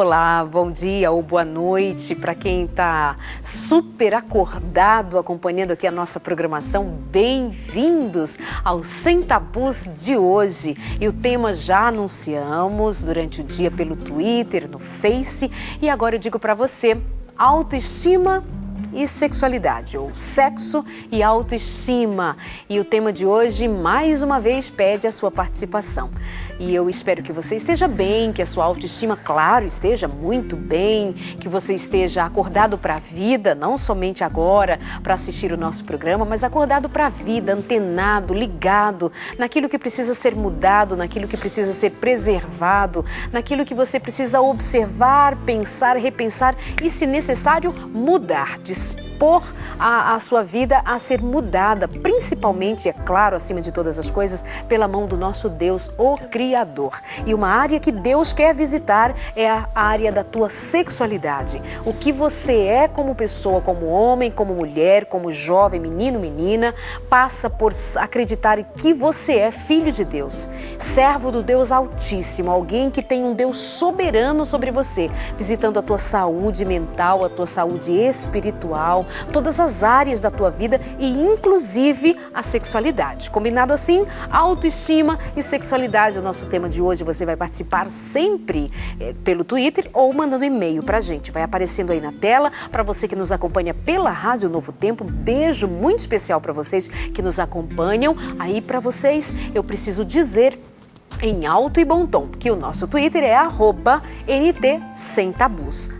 Olá, bom dia ou boa noite para quem está super acordado acompanhando aqui a nossa programação. Bem-vindos ao Sem Tabus de hoje. E o tema já anunciamos durante o dia pelo Twitter, no Face. E agora eu digo para você, autoestima e sexualidade, ou sexo e autoestima. E o tema de hoje, mais uma vez, pede a sua participação. E eu espero que você esteja bem, que a sua autoestima, claro, esteja muito bem, que você esteja acordado para a vida, não somente agora para assistir o nosso programa, mas acordado para a vida, antenado, ligado naquilo que precisa ser mudado, naquilo que precisa ser preservado, naquilo que você precisa observar, pensar, repensar e, se necessário, mudar, dispor a sua vida a ser mudada, principalmente, é claro, acima de todas as coisas, pela mão do nosso Deus, o Criador. E uma área que Deus quer visitar é a área da tua sexualidade. O que você é como pessoa, como homem, como mulher, como jovem, menino, menina, passa por acreditar que você é filho de Deus, servo do Deus Altíssimo, alguém que tem um Deus soberano sobre você, visitando a tua saúde mental, a tua saúde espiritual, todas as áreas da tua vida e inclusive a sexualidade. Combinado assim? Autoestima e sexualidade é o nosso tema de hoje. Você vai participar sempre pelo Twitter ou mandando e-mail pra gente. Vai aparecendo aí na tela. Para você que nos acompanha pela Rádio Novo Tempo, um beijo muito especial para vocês que nos acompanham. Aí para vocês eu preciso dizer em alto e bom tom, que o nosso Twitter é @NTSemTabus,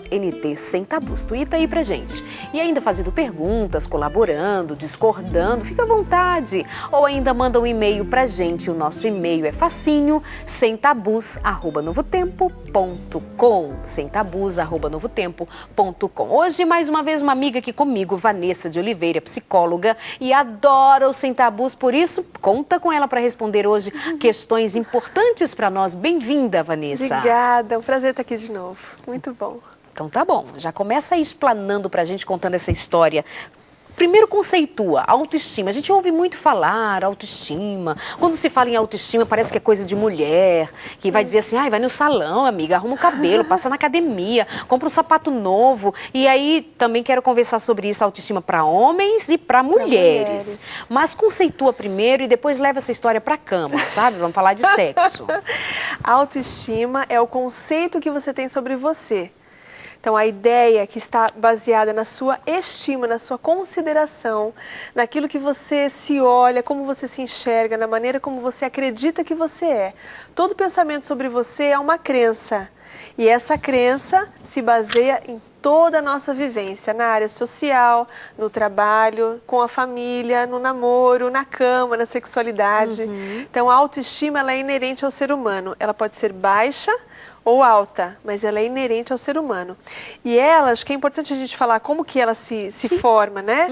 @NTSemTabus. Twitta aí pra gente. E ainda fazendo perguntas, colaborando, discordando, fica à vontade. Ou ainda manda um e-mail pra gente. O nosso e-mail é facinho, semtabus@novotempo.com, semtabus@novotempo.com. Hoje, mais uma vez, uma amiga aqui comigo, Vanessa de Oliveira, psicóloga, e adora o Sem Tabus, por isso, conta com ela para responder hoje questões importantes para nós. Bem-vinda, Vanessa. Obrigada, é um prazer estar aqui de novo. Muito bom. Então tá bom, já começa aí explanando pra gente, contando essa história. Primeiro conceitua, autoestima. A gente ouve muito falar autoestima. Quando se fala em autoestima, parece que é coisa de mulher, que vai dizer assim, vai no salão, amiga, arruma o cabelo, passa na academia, compra um sapato novo. E aí também quero conversar sobre isso, autoestima para homens e para mulheres. Mas conceitua primeiro e depois leva essa história para cama, sabe? Vamos falar de sexo. A autoestima é o conceito que você tem sobre você. Então, a ideia que está baseada na sua estima, na sua consideração, naquilo que você se olha, como você se enxerga, na maneira como você acredita que você é. Todo pensamento sobre você é uma crença. E essa crença se baseia em toda a nossa vivência, na área social, no trabalho, com a família, no namoro, na cama, na sexualidade. Então, a autoestima ela é inerente ao ser humano. Ela pode ser baixa ou alta, mas ela é inerente ao ser humano. E ela, acho que é importante a gente falar como que ela se forma, né?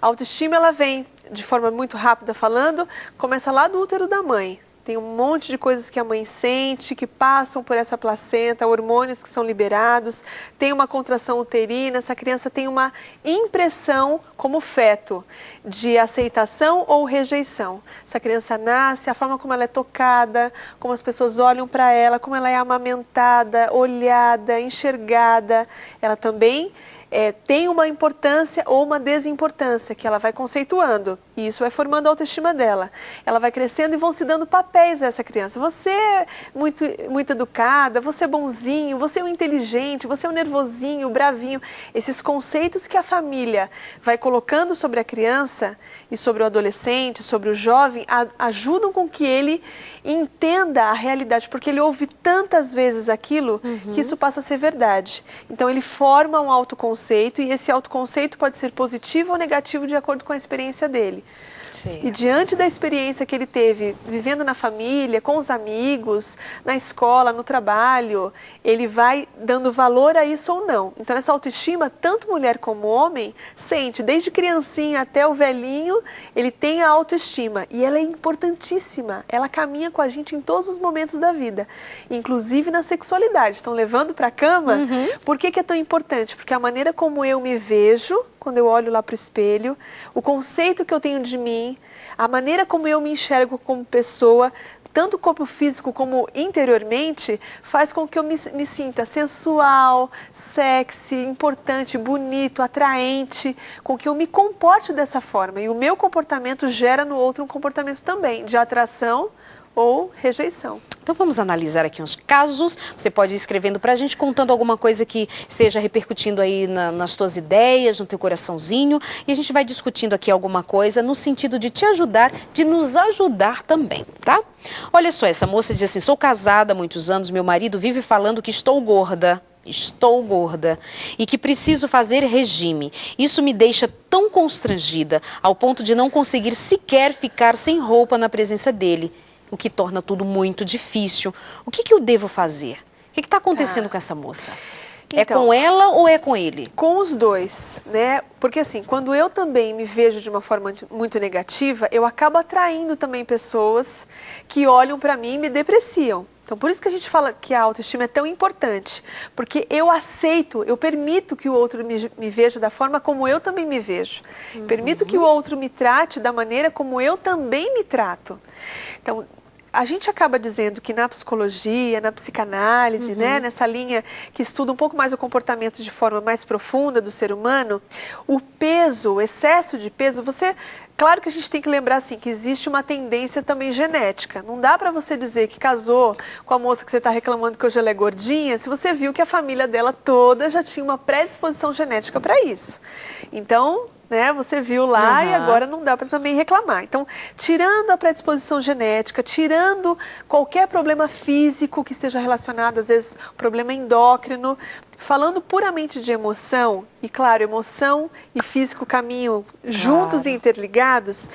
A autoestima, ela vem, de forma muito rápida falando, começa lá do útero da mãe. Tem um monte de coisas que a mãe sente, que passam por essa placenta, hormônios que são liberados, tem uma contração uterina, essa criança tem uma impressão como feto de aceitação ou rejeição. Essa criança nasce, a forma como ela é tocada, como as pessoas olham para ela, como ela é amamentada, olhada, enxergada, ela também tem uma importância ou uma desimportância que ela vai conceituando e isso vai formando a autoestima dela. Ela vai crescendo e vão se dando papéis a essa criança. Você é muito educada, você é bonzinho, você é o inteligente, você é o nervosinho, o bravinho. Esses conceitos que a família vai colocando sobre a criança e sobre o adolescente, sobre o jovem, ajudam com que ele entenda a realidade, porque ele ouve tantas vezes aquilo que isso passa a ser verdade. Então ele forma um autoconceito e esse autoconceito pode ser positivo ou negativo de acordo com a experiência dele. Certo. E diante da experiência que ele teve vivendo na família, com os amigos, na escola, no trabalho, ele vai dando valor a isso ou não. Então essa autoestima, tanto mulher como homem, sente, desde criancinha até o velhinho, ele tem a autoestima e ela é importantíssima, ela caminha com a gente em todos os momentos da vida, inclusive na sexualidade. Estão levando para a cama? Por que é tão importante? Porque a maneira como eu me vejo, quando eu olho lá para o espelho, o conceito que eu tenho de mim, a maneira como eu me enxergo como pessoa, tanto o corpo físico como interiormente, faz com que eu me sinta sensual, sexy, importante, bonito, atraente, com que eu me comporte dessa forma. E o meu comportamento gera no outro um comportamento também de atração ou rejeição. Então vamos analisar aqui uns casos. Você pode ir escrevendo para a gente, contando alguma coisa que esteja repercutindo aí nas tuas ideias, no teu coraçãozinho. E a gente vai discutindo aqui alguma coisa no sentido de te ajudar, de nos ajudar também, tá? Olha só, essa moça diz assim: sou casada há muitos anos, meu marido vive falando que estou gorda e que preciso fazer regime. Isso me deixa tão constrangida ao ponto de não conseguir sequer ficar sem roupa na presença dele, o que torna tudo muito difícil. O que eu devo fazer? O que está acontecendo com essa moça? É com ela ou é com ele? Com os dois, né? Porque assim, quando eu também me vejo de uma forma muito negativa, eu acabo atraindo também pessoas que olham para mim e me depreciam. Então, por isso que a gente fala que a autoestima é tão importante, porque eu aceito, eu permito que o outro me veja da forma como eu também me vejo. Permito que o outro me trate da maneira como eu também me trato. Então, a gente acaba dizendo que na psicologia, na psicanálise, né, nessa linha que estuda um pouco mais o comportamento de forma mais profunda do ser humano, o peso, o excesso de peso, claro que a gente tem que lembrar assim, que existe uma tendência também genética. Não dá para você dizer que casou com a moça que você está reclamando que hoje ela é gordinha, se você viu que a família dela toda já tinha uma predisposição genética para isso. Então, né, você viu lá e agora não dá para também reclamar. Então, tirando a predisposição genética, tirando qualquer problema físico que esteja relacionado, às vezes, problema endócrino, falando puramente de emoção, e claro, emoção e físico caminham juntos e interligados,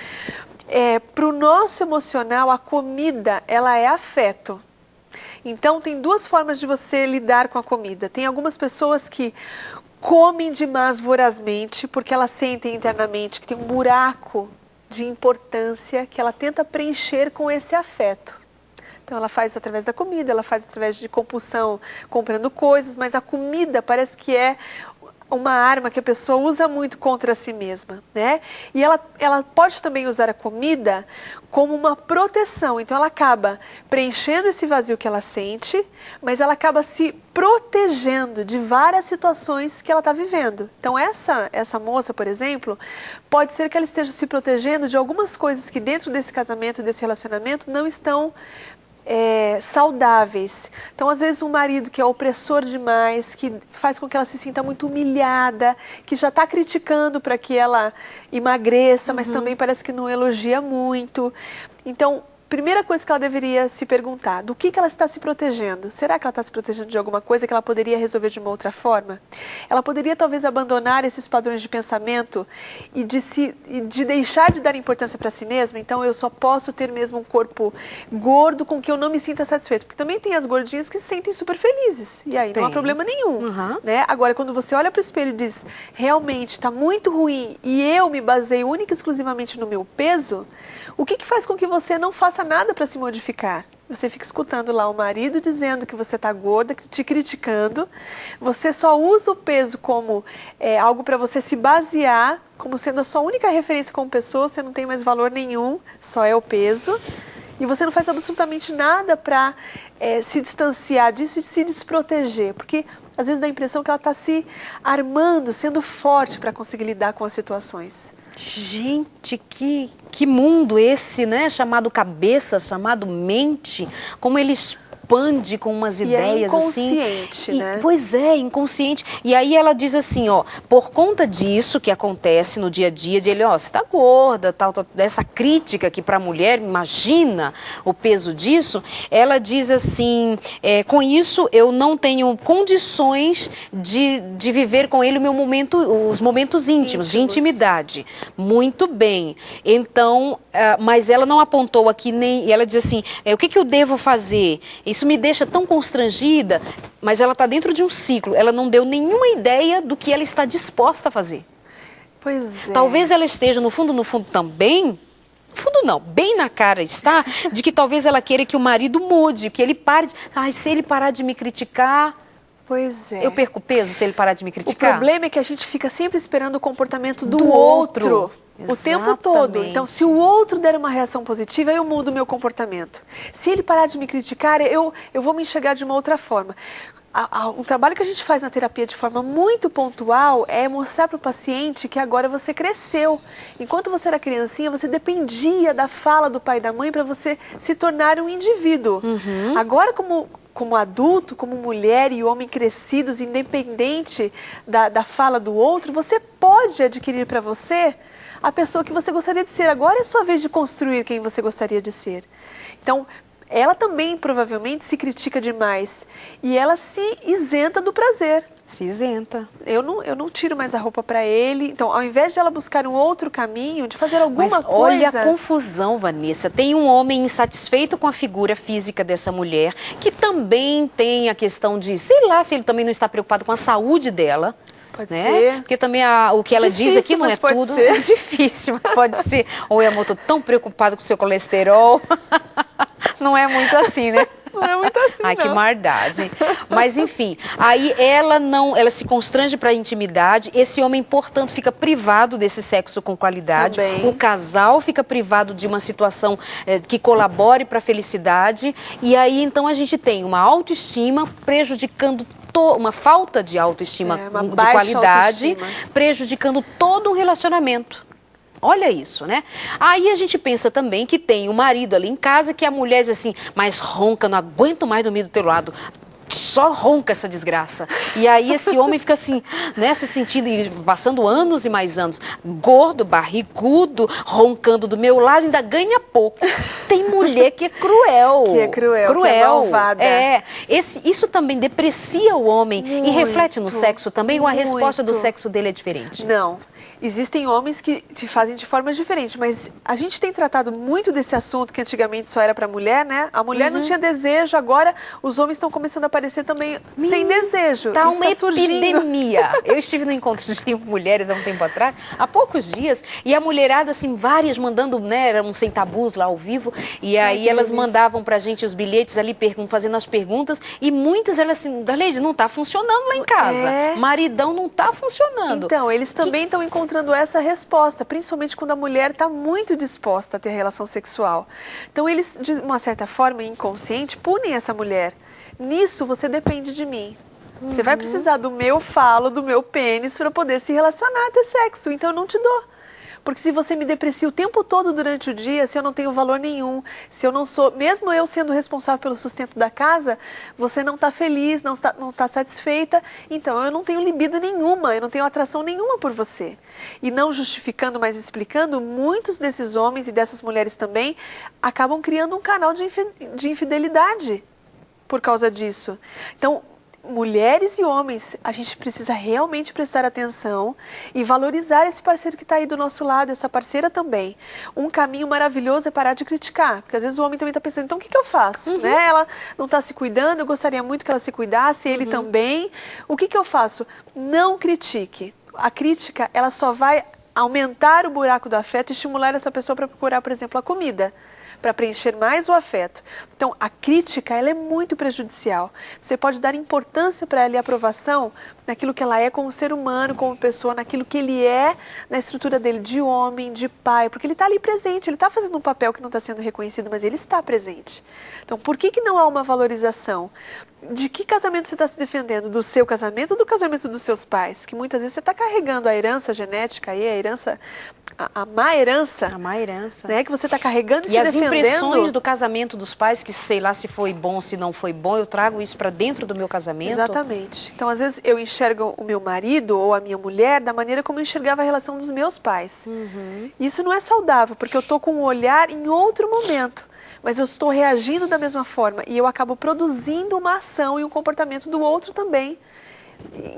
para o nosso emocional, a comida, ela é afeto. Então, tem duas formas de você lidar com a comida. Tem algumas pessoas que comem demais vorazmente, porque elas sentem internamente que tem um buraco de importância que ela tenta preencher com esse afeto. Então ela faz através da comida, ela faz através de compulsão, comprando coisas, mas a comida parece que é uma arma que a pessoa usa muito contra si mesma, né? E ela pode também usar a comida como uma proteção. Então ela acaba preenchendo esse vazio que ela sente, mas ela acaba se protegendo de várias situações que ela está vivendo. Então essa moça, por exemplo, pode ser que ela esteja se protegendo de algumas coisas que dentro desse casamento, desse relacionamento, não estão saudáveis. Então, às vezes, um marido que é opressor demais, que faz com que ela se sinta muito humilhada, que já está criticando para que ela emagreça, mas também parece que não elogia muito. Então, primeira coisa que ela deveria se perguntar, do que ela está se protegendo? Será que ela está se protegendo de alguma coisa que ela poderia resolver de uma outra forma? Ela poderia talvez abandonar esses padrões de pensamento e de deixar de dar importância para si mesma? Então eu só posso ter mesmo um corpo gordo com que eu não me sinta satisfeito. Porque também tem as gordinhas que se sentem super felizes. E aí não há problema nenhum. Né? Agora, quando você olha para o espelho e diz, realmente está muito ruim e eu me baseio única e exclusivamente no meu peso, o que faz com que você não faça nada para se modificar? Você fica escutando lá o marido dizendo que você está gorda, te criticando. Você só usa o peso como algo para você se basear, como sendo a sua única referência como pessoa. Você não tem mais valor nenhum, só é o peso. E você não faz absolutamente nada para se distanciar disso e se desproteger. Porque às vezes dá a impressão que ela está se armando, sendo forte para conseguir lidar com as situações. Gente, que mundo esse, né? Chamado cabeça, chamado mente, como ele expande com umas ideias assim. Inconsciente, né? Pois é, inconsciente. E aí ela diz assim, ó, por conta disso que acontece no dia a dia, de ele, ó, você tá gorda, tal, dessa crítica que para a mulher, imagina o peso disso, ela diz assim, com isso eu não tenho condições de viver com ele os momentos íntimos, de intimidade. Muito bem. Então, mas ela não apontou aqui nem, e ela diz assim, o que eu devo fazer? Isso me deixa tão constrangida, mas ela está dentro de um ciclo. Ela não deu nenhuma ideia do que ela está disposta a fazer. Pois é. Talvez ela esteja, no fundo também, no fundo não, bem na cara está, de que talvez ela queira que o marido mude, que ele pare de... se ele parar de me criticar... Pois é. Eu perco peso se ele parar de me criticar? O problema é que a gente fica sempre esperando o comportamento do outro O tempo todo. Então, se o outro der uma reação positiva, eu mudo o meu comportamento. Se ele parar de me criticar, eu vou me enxergar de uma outra forma. O trabalho que a gente faz na terapia de forma muito pontual é mostrar para o paciente que agora você cresceu. Enquanto você era criancinha, você dependia da fala do pai e da mãe para você se tornar um indivíduo. Agora, como adulto, como mulher e homem crescidos, independente da fala do outro, você pode adquirir para você a pessoa que você gostaria de ser. Agora é sua vez de construir quem você gostaria de ser. Então, ela também provavelmente se critica demais e ela se isenta do prazer. Se isenta. Eu não tiro mais a roupa para ele. Então, ao invés de ela buscar um outro caminho, de fazer alguma coisa... Mas olha a confusão, Vanessa. Tem um homem insatisfeito com a figura física dessa mulher, que também tem a questão de, sei lá, se ele também não está preocupado com a saúde dela. Pode né? ser. Porque também o que ela diz aqui não é tudo. Ser. É difícil, mas pode ser. Ou é, amor, tô tão preocupado com o seu colesterol. Não é muito assim, né? Não é muito assim, Ai, que maldade. Mas, enfim, aí ela se constrange para a intimidade. Esse homem, portanto, fica privado desse sexo com qualidade. Também. O casal fica privado de uma situação que colabore para a felicidade. E aí, então, a gente tem uma autoestima prejudicando uma falta de autoestima de qualidade, autoestima, prejudicando todo um relacionamento. Olha isso, né? Aí a gente pensa também que tem o marido ali em casa, que a mulher diz assim, mas ronca, não aguento mais dormir do teu lado. Só ronca essa desgraça. E aí esse homem fica assim, nesse sentido, passando anos e mais anos, gordo, barrigudo, roncando do meu lado, ainda ganha pouco. Tem mulher que é cruel. Que é cruel, que é malvada. Isso também deprecia o homem e reflete no sexo também, ou a resposta do sexo dele é diferente? Não. Existem homens que te fazem de forma diferente, mas a gente tem tratado muito desse assunto que antigamente só era para mulher, né? A mulher não tinha desejo, agora os homens estão começando a aparecer também sem desejo. Tá uma epidemia. Eu estive no encontro de mulheres há um tempo atrás, há poucos dias, e a mulherada, assim, várias mandando, né, eram sem tabus lá ao vivo, e aí elas mandavam pra gente os bilhetes ali, fazendo as perguntas, e muitas elas assim, Darleide, não tá funcionando lá em casa. Maridão não tá funcionando. Então, eles também estão encontrando essa resposta, principalmente quando a mulher está muito disposta a ter relação sexual. Então, eles, de uma certa forma, inconsciente, punem essa mulher. Nisso, você depende de mim. Você vai precisar do meu falo, do meu pênis, para poder se relacionar, ter sexo. Então, eu não te dou. Porque se você me deprecia o tempo todo durante o dia, se eu não tenho valor nenhum, se eu não sou, mesmo eu sendo responsável pelo sustento da casa, você não está feliz, não está satisfeita, então eu não tenho libido nenhuma, eu não tenho atração nenhuma por você. E não justificando, mas explicando, muitos desses homens e dessas mulheres também acabam criando um canal de infidelidade por causa disso. Então, mulheres e homens, a gente precisa realmente prestar atenção e valorizar esse parceiro que está aí do nosso lado, essa parceira também. Um caminho maravilhoso é parar de criticar, porque às vezes o homem também está pensando, então o que eu faço? Né? Ela não está se cuidando, eu gostaria muito que ela se cuidasse, ele também. O que eu faço? Não critique. A crítica, ela só vai aumentar o buraco do afeto e estimular essa pessoa para procurar, por exemplo, a comida, para preencher mais o afeto. Então, a crítica, ela é muito prejudicial. Você pode dar importância para ela e aprovação naquilo que ela é como ser humano, como pessoa, naquilo que ele é, na estrutura dele de homem, de pai, porque ele está ali presente, ele está fazendo um papel que não está sendo reconhecido, mas ele está presente. Então, por que não há uma valorização? De que casamento você está se defendendo? Do seu casamento ou do casamento dos seus pais? Que muitas vezes você está carregando a herança genética aí, a herança, a má herança. A má herança. Né, que você está carregando e se as defendendo. impressões do casamento dos pais, que sei lá se foi bom, se não foi bom, eu trago isso para dentro do meu casamento. Exatamente. Então, às vezes, eu enxergo o meu marido ou a minha mulher da maneira como eu enxergava a relação dos meus pais. Isso não é saudável, porque eu estou com um olhar em outro momento. Mas eu estou reagindo da mesma forma e eu acabo produzindo uma ação e um comportamento do outro também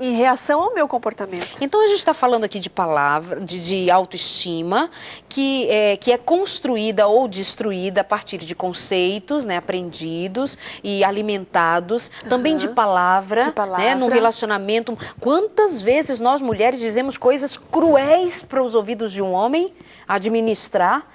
em reação ao meu comportamento. Então a gente está falando aqui de palavra, de autoestima, que é construída ou destruída a partir de conceitos, né, aprendidos e alimentados, também de palavra, né, no relacionamento. Quantas vezes nós mulheres dizemos coisas cruéis para os ouvidos de um homem administrar,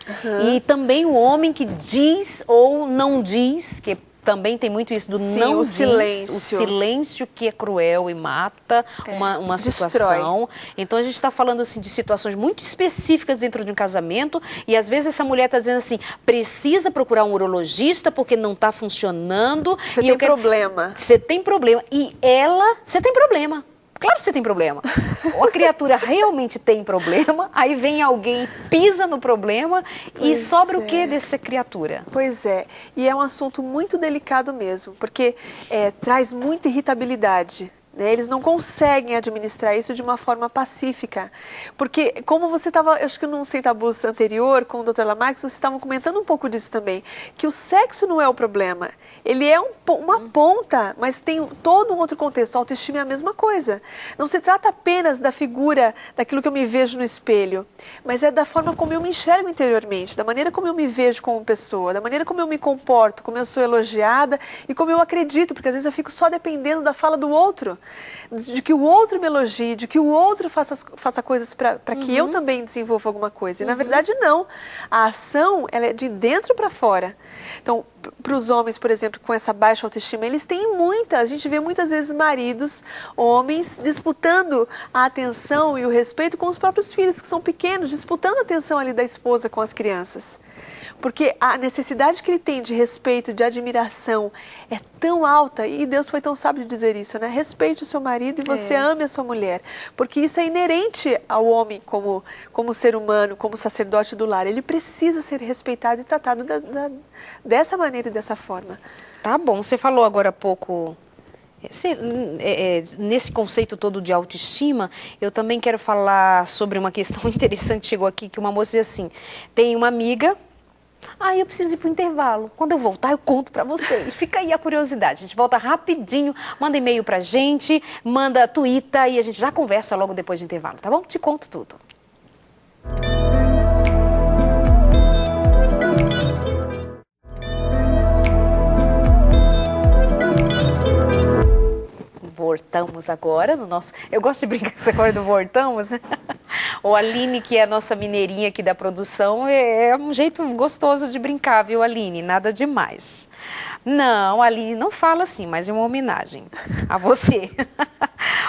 e também o homem que diz ou não diz, que também tem muito isso do Sim, não o diz, silêncio. o silêncio que é cruel e mata uma situação. Então a gente está falando assim de situações muito específicas dentro de um casamento e às vezes essa mulher está dizendo assim, precisa procurar um urologista porque não está funcionando. Você tem problema. Você tem problema. E ela, você tem problema. Claro que você tem problema. Ou a criatura realmente tem problema, aí vem alguém, pisa no problema e sobra o que dessa criatura? Pois é, e é um assunto muito delicado mesmo, porque traz muita irritabilidade. Eles não conseguem administrar isso de uma forma pacífica. Porque, como você estava, acho que num Sem Tabus anterior, com o Dr. Lamarck, vocês estavam comentando um pouco disso também, que o sexo não é o problema. Ele é uma ponta, mas tem todo um outro contexto. A autoestima é a mesma coisa. Não se trata apenas da figura, daquilo que eu me vejo no espelho, mas é da forma como eu me enxergo interiormente, da maneira como eu me vejo como pessoa, da maneira como eu me comporto, como eu sou elogiada e como eu acredito, porque às vezes eu fico só dependendo da fala do outro. De que o outro me elogie, de que o outro faça coisas para que eu também desenvolva alguma coisa. E na verdade não. A ação ela é de dentro para fora. Então, para os homens, por exemplo, com essa baixa autoestima, eles têm muita. A gente vê muitas vezes maridos, homens, disputando a atenção e o respeito com os próprios filhos, que são pequenos, disputando a atenção ali da esposa com as crianças. Porque a necessidade que ele tem de respeito, de admiração, é tão alta, e Deus foi tão sábio de dizer isso, né? Respeite o seu marido e você ame a sua mulher. Porque isso é inerente ao homem como ser humano, como sacerdote do lar. Ele precisa ser respeitado e tratado dessa maneira e dessa forma. Tá bom, você falou agora há pouco... Nesse conceito todo de autoestima, eu também quero falar sobre uma questão interessante, chegou aqui, que uma moça diz assim, tem uma amiga... eu preciso ir para o intervalo. Quando eu voltar, eu conto para vocês. Fica aí a curiosidade. A gente volta rapidinho, manda e-mail para a gente, manda Twitter e a gente já conversa logo depois do intervalo, tá bom? Te conto tudo. Voltamos agora no nosso... Eu gosto de brincar com essa coisa do voltamos, né? O Aline, que é a nossa mineirinha aqui da produção, é um jeito gostoso de brincar, viu, Aline? Nada demais. Não, Aline, não fala assim, mas é uma homenagem a você.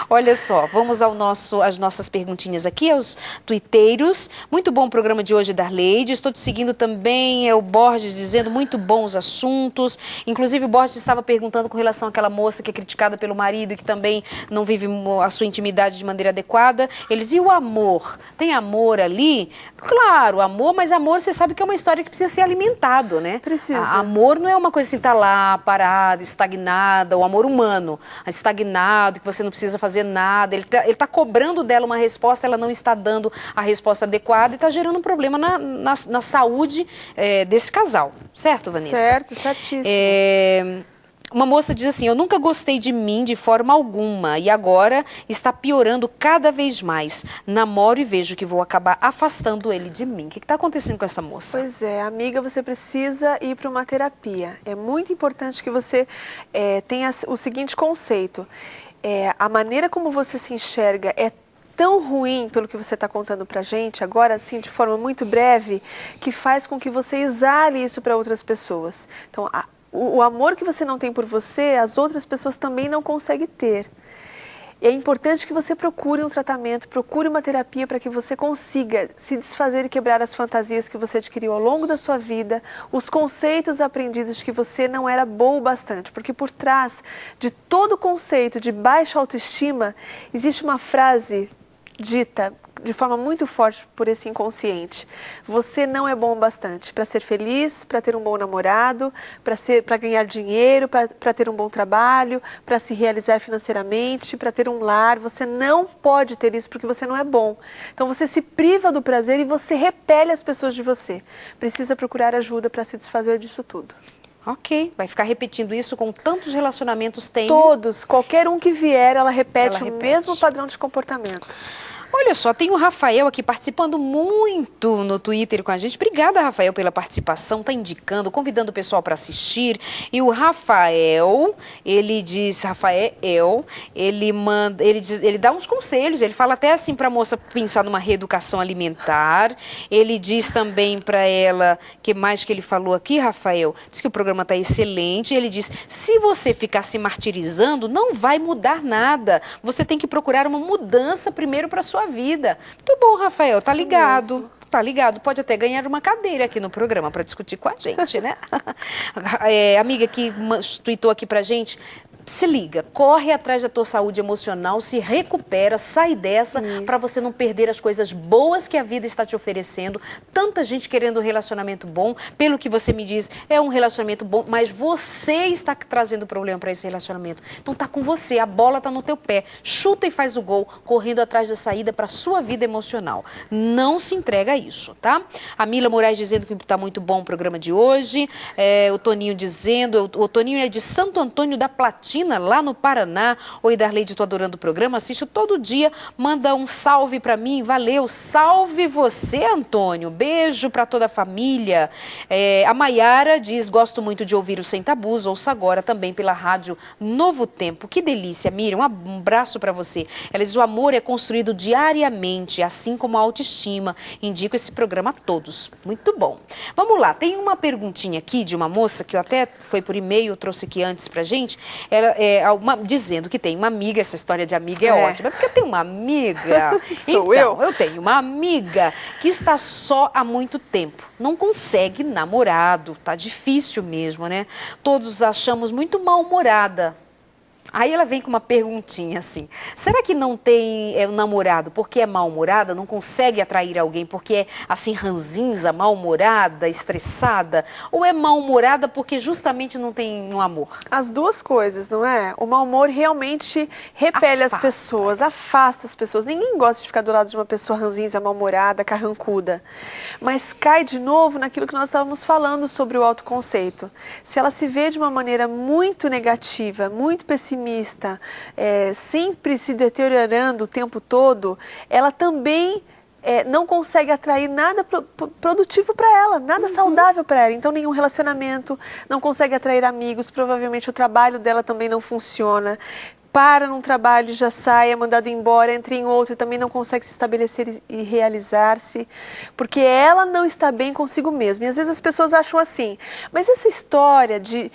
Olha só, vamos às nossas perguntinhas aqui, aos tuiteiros. Muito bom o programa de hoje, Darleide. Estou te seguindo também, o Borges dizendo muito bons assuntos. Inclusive, o Borges estava perguntando com relação àquela moça que é criticada pelo marido e que também não vive a sua intimidade de maneira adequada. Eles, e o amor? Tem amor ali? Claro, amor, mas amor você sabe que é uma história que precisa ser alimentado, né? Precisa. Amor não é uma coisa assim, tá lá, parada, estagnada, o amor humano, estagnado, que você não precisa fazer nada, ele tá cobrando dela uma resposta, ela não está dando a resposta adequada e está gerando um problema na saúde desse casal, certo, Vanessa? Certo, certíssimo. Uma moça diz assim, eu nunca gostei de mim de forma alguma e agora está piorando cada vez mais. Namoro e vejo que vou acabar afastando ele de mim. O que está acontecendo com essa moça? Pois é, amiga, você precisa ir para uma terapia. É muito importante que você tenha o seguinte conceito. A maneira como você se enxerga é tão ruim pelo que você está contando para a gente, agora assim de forma muito breve, que faz com que você exale isso para outras pessoas. Então, o amor que você não tem por você, as outras pessoas também não conseguem ter. É importante que você procure um tratamento, procure uma terapia para que você consiga se desfazer e quebrar as fantasias que você adquiriu ao longo da sua vida, os conceitos aprendidos de que você não era boa o bastante. Porque por trás de todo conceito de baixa autoestima, existe uma frase dita de forma muito forte por esse inconsciente. Você não é bom o bastante para ser feliz, para ter um bom namorado, para ganhar dinheiro, para ter um bom trabalho, para se realizar financeiramente, para ter um lar. Você não pode ter isso porque você não é bom. Então você se priva do prazer e você repele as pessoas de você. Precisa procurar ajuda para se desfazer disso tudo. Ok, vai ficar repetindo isso com tantos relacionamentos tem? Todos, qualquer um que vier, ela repete o mesmo padrão de comportamento. Olha só, tem o Rafael aqui participando muito no Twitter com a gente. Obrigada, Rafael, pela participação. Tá indicando, convidando o pessoal para assistir. E o Rafael, ele diz, ele dá uns conselhos. Ele fala até assim para a moça pensar numa reeducação alimentar. Ele diz também para ela, que mais que ele falou aqui, Rafael? Diz que o programa tá excelente. Ele diz, se você ficar se martirizando, não vai mudar nada. Você tem que procurar uma mudança primeiro para sua vida. Muito bom, Rafael, tá ligado. Mesmo. Tá ligado, pode até ganhar uma cadeira aqui no programa para discutir com a gente, né? Amiga que tweetou aqui pra gente, se liga, corre atrás da tua saúde emocional, se recupera, sai dessa para você não perder as coisas boas que a vida está te oferecendo. Tanta gente querendo um relacionamento bom, pelo que você me diz, é um relacionamento bom, mas você está trazendo problema para esse relacionamento. Então tá com você, a bola tá no teu pé, chuta e faz o gol, correndo atrás da saída para sua vida emocional. Não se entrega a isso, tá? A Mila Moraes dizendo que tá muito bom o programa de hoje, o Toninho dizendo, o Toninho é de Santo Antônio da Platina, lá no Paraná. Oi, Darleide, tô adorando o programa, assisto todo dia, manda um salve pra mim, valeu, salve você, Antônio, beijo pra toda a família. A Maiara diz, gosto muito de ouvir o Sem Tabus, ouça agora também pela rádio Novo Tempo, que delícia, Miriam, um abraço pra você. Ela diz, o amor é construído diariamente, assim como a autoestima, indico esse programa a todos, muito bom. Vamos lá, tem uma perguntinha aqui de uma moça, que eu até foi por e-mail, trouxe aqui antes pra gente, dizendo que tem uma amiga, essa história de amiga é ótima, porque tem uma amiga, eu tenho uma amiga que está só há muito tempo, não consegue namorado, tá difícil mesmo, né? Todos achamos muito mal-humorada. Aí ela vem com uma perguntinha assim, será que não tem um namorado porque é mal-humorada, não consegue atrair alguém porque é assim ranzinza, mal-humorada, estressada? Ou é mal-humorada porque justamente não tem um amor? As duas coisas, não é? O mau humor realmente repele as pessoas, afasta as pessoas. Ninguém gosta de ficar do lado de uma pessoa ranzinza, mal-humorada, carrancuda. Mas cai de novo naquilo que nós estávamos falando sobre o autoconceito. Se ela se vê de uma maneira muito negativa, muito pessimista, sempre se deteriorando o tempo todo, ela também não consegue atrair nada produtivo para ela, nada saudável para ela. Então, nenhum relacionamento, não consegue atrair amigos, provavelmente o trabalho dela também não funciona. Para num trabalho, já sai, é mandado embora, entra em outro e também não consegue se estabelecer e realizar-se, porque ela não está bem consigo mesma. E às vezes as pessoas acham assim, mas essa história de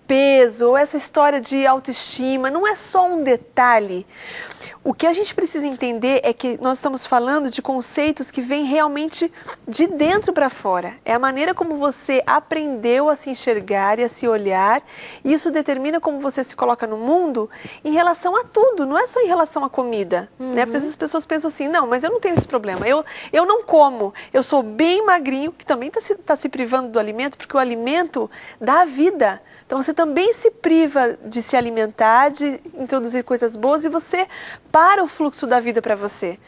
peso, ou essa história de autoestima, não é só um detalhe. O que a gente precisa entender é que nós estamos falando de conceitos que vêm realmente de dentro para fora. É a maneira como você aprendeu a se enxergar e a se olhar, e isso determina como você se coloca no mundo em relação a tudo, não é só em relação à comida, né? Porque as pessoas pensam assim, não, mas eu não tenho esse problema, eu não como, eu sou bem magrinho, que também está se privando do alimento, porque o alimento dá vida. Então você também se priva de se alimentar, de introduzir coisas boas e você para o fluxo da vida para você.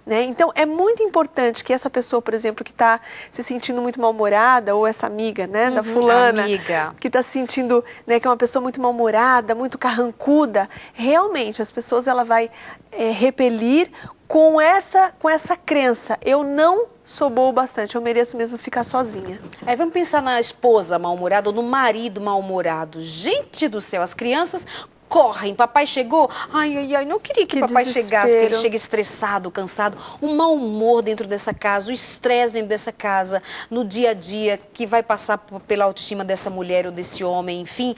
Né? Então é muito importante que essa pessoa, por exemplo, que está se sentindo muito mal-humorada, ou essa amiga, né, da fulana, que está se sentindo, né, que é uma pessoa muito mal-humorada, muito carrancuda, realmente as pessoas ela vai repelir com essa crença, eu não sou boa o bastante, eu mereço mesmo ficar sozinha. Aí vamos pensar na esposa mal-humorada ou no marido mal-humorado. Gente do céu, as crianças correm, papai chegou, ai, não queria que papai chegasse, porque ele chega estressado, cansado, o mau humor dentro dessa casa, o estresse dentro dessa casa, no dia a dia, que vai passar pela autoestima dessa mulher ou desse homem, enfim,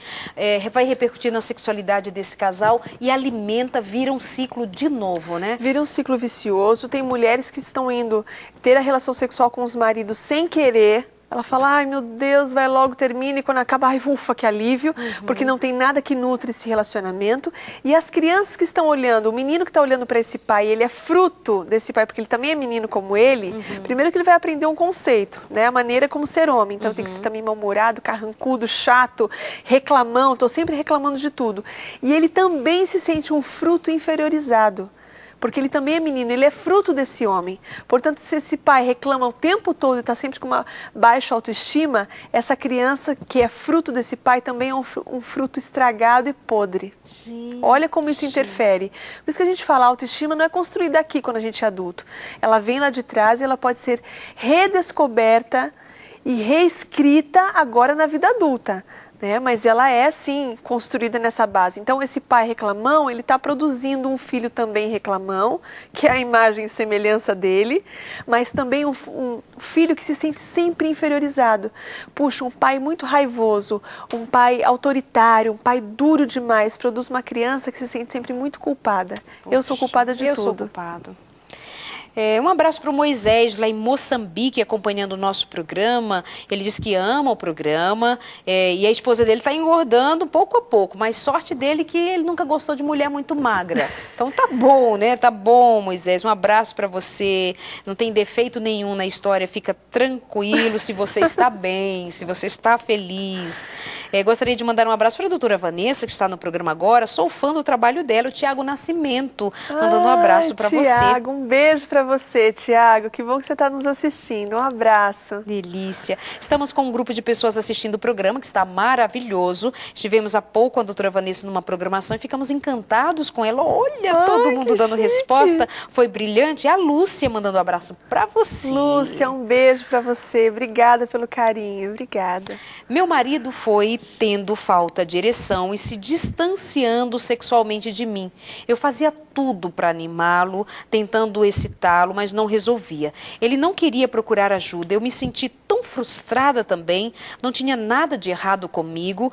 vai repercutir na sexualidade desse casal e alimenta, vira um ciclo de novo, né? Vira um ciclo vicioso, tem mulheres que estão indo ter a relação sexual com os maridos sem querer. Ela fala, ai meu Deus, vai logo, termina, e quando acaba, ai ufa, que alívio, porque não tem nada que nutre esse relacionamento. E as crianças que estão olhando, o menino que está olhando para esse pai, ele é fruto desse pai, porque ele também é menino como ele, primeiro que ele vai aprender um conceito, né, a maneira como ser homem. Então tem que ser também mal-humorado, carrancudo, chato, reclamão, estou sempre reclamando de tudo. E ele também se sente um fruto inferiorizado. porque ele também é menino, ele é fruto desse homem. Portanto, se esse pai reclama o tempo todo e está sempre com uma baixa autoestima, essa criança que é fruto desse pai também é um fruto estragado e podre. Gente. Olha como isso interfere. Por isso que a gente fala, a autoestima não é construída aqui quando a gente é adulto. Ela vem lá de trás e ela pode ser redescoberta e reescrita agora na vida adulta. Né? Mas ela é, sim, construída nessa base. Então, esse pai reclamão, ele está produzindo um filho também reclamão, que é a imagem e semelhança dele, mas também um filho que se sente sempre inferiorizado. Puxa, um pai muito raivoso, um pai autoritário, um pai duro demais, produz uma criança que se sente sempre muito culpada. Poxa, eu sou culpada de tudo. Eu sou culpado. Um abraço para o Moisés, lá em Moçambique, acompanhando o nosso programa. Ele diz que ama o programa e a esposa dele está engordando pouco a pouco, mas sorte dele que ele nunca gostou de mulher muito magra. Então tá bom, né? Tá bom, Moisés. Um abraço para você. Não tem defeito nenhum na história, fica tranquilo se você está bem, se você está feliz. Gostaria de mandar um abraço para a doutora Vanessa, que está no programa agora. Sou fã do trabalho dela, o Tiago Nascimento, mandando um abraço para você. Tiago, um beijo para você, Tiago. Que bom que você está nos assistindo. Um abraço. Delícia. Estamos com um grupo de pessoas assistindo o programa, que está maravilhoso. Estivemos há pouco com a doutora Vanessa numa programação e ficamos encantados com ela. Olha, todo mundo dando resposta. Foi brilhante. E a Lúcia mandando um abraço para você. Lúcia, um beijo para você. Obrigada pelo carinho. Obrigada. Meu marido foi tendo falta de ereção e se distanciando sexualmente de mim. Eu fazia tudo para animá-lo, tentando excitá-lo, mas não resolvia. Ele não queria procurar ajuda. Eu me senti tão frustrada também. Não tinha nada de errado comigo,